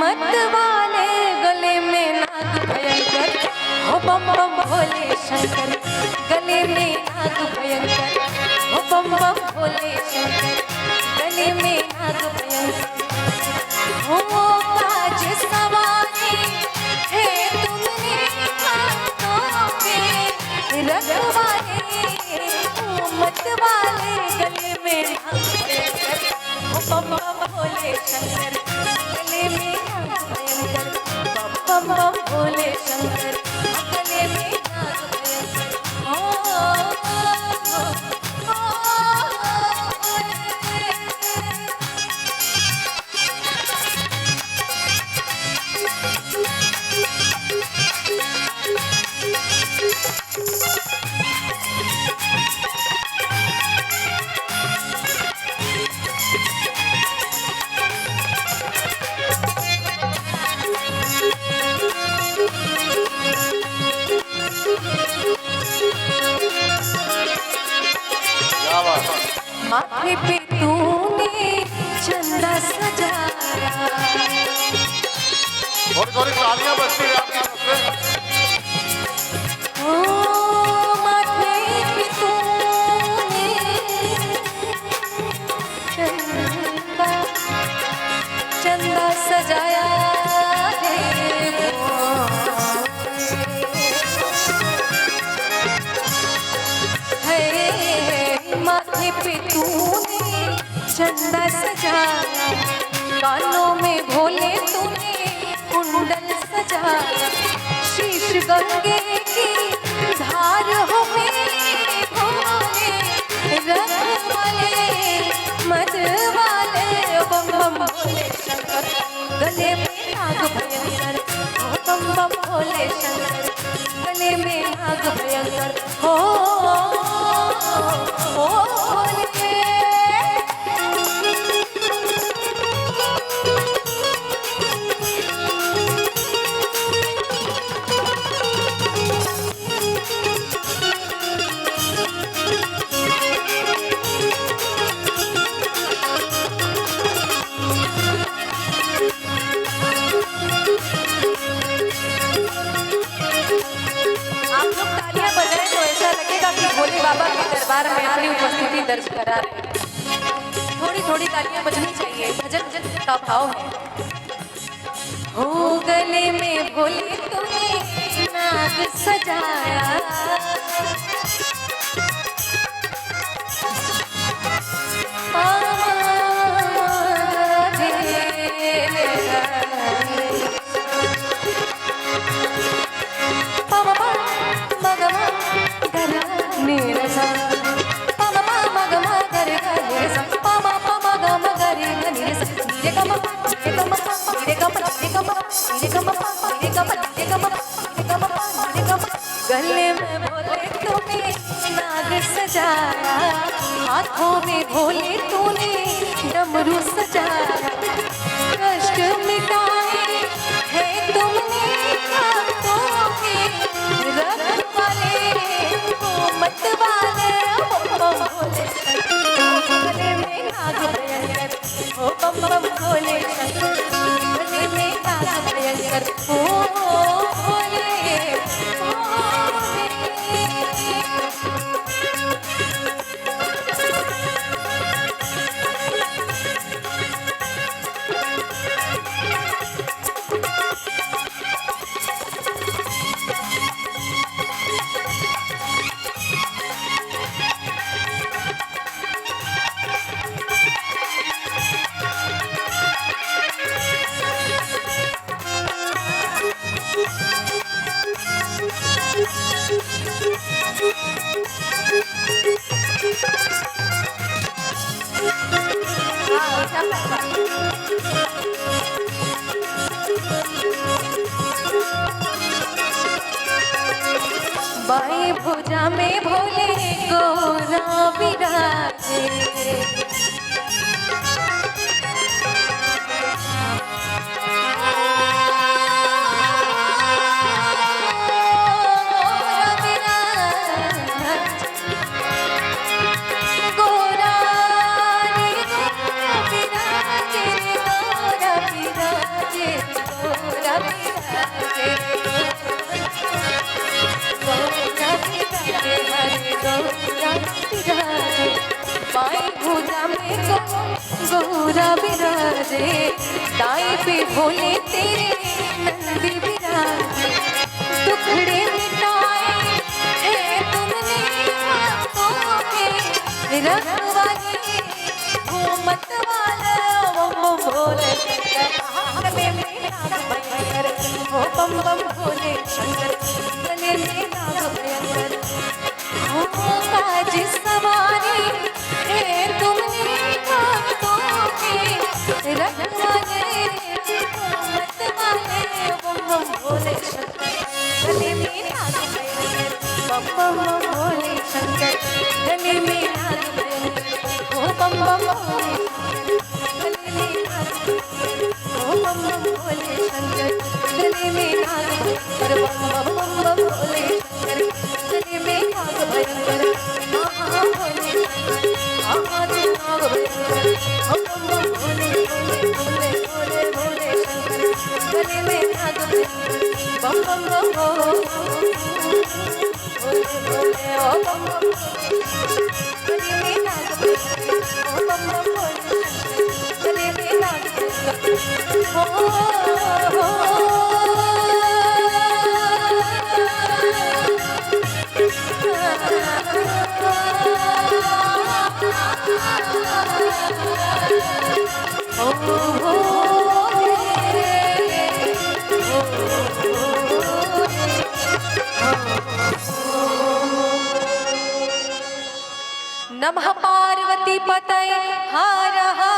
मत वाले गले में नाग भयंकर, हो बम बम भोले शंकर, गले में नाग भयंकर, हो बम बम भोले शंकर, गले में नाग भयंकर। हो काज सवारी है तुमने हाथों पे रखवाले, हो मत वाले गले में नाग भयंकर, हो बम बम भोले शंकर, गले में नाग भयंकर, बम बम बम भोले शंकर, गले में नाग भयंकर। हो माथे पे तूने चंदा सजाया, थोड़ी तालियां बजती है आपकी तरफ से। ओ माथे पे तूने चंदा सजाया है, माथे पे तूने चंदा सजाया, कानों में भोले तूने कुंडल सजाया, शीश गंगे की धार हो मेरे भोले, रख वाले मत वाले, बम बम भोले शंकर, गले में नाग भयंकर, हो बम बम भोले शंकर, गले में नाग भयंकर। हो बाबा के दरबार में अपनी उपस्थिति दर्ज करा रहे। थोड़ी थोड़ी तालियां बजनी चाहिए, भजन का भाव है। हो गले में भोले तूने नाग सजाया, गले में भोले तूने नाग सजाया, हाथों में भोले तूने डमरू सजाया, कष्ट मिटाए है तुमने हाथों के रखवाले, हो मत वाले, हो भोले शंकर, गले में नाग भयंकर, हो बम बम भोले शंकर, गले में नाग भयंकर। हो भोले बाएं भुजा में भोले गोरा विराजे, गोरा विराजे, से दाई पे भोले तेरे नंदी विराजे, दुखड़े मिटाए हैं तुमने हाथों के, रखवाले घूमत वाला वो भोले शंकर, गले में नाग भयंकर, वो बम बम भोले शंकर, गले में नाग भयंकर। हो काज सवारी है तुमने हाथों के, रखवाले घूमत वाले बम बम भोले शंकर, गले में नाग भयंकर, बम बम भोले शंकर, गले में नाग भयंकर, ओ बम बम भोले शंकर, गले में नाग भयंकर, ओ बम बम भोले शंकर, गले में नाग भयंकर, बम बम बम भोले शंकर, गले में नाग भयंकर, आहा भोले शंकर, आहा रे नाग भयंकर, ओ बम बम भोले भोले भोले भोले भोले शंकर, गले में नाग भयंकर, बम बम बम भोले भोले ओ बम बम गले में नाग भयंकर, ओ बम बम भोले शंकर, गले में नाग भयंकर, नमः पार्वती पतये हर हर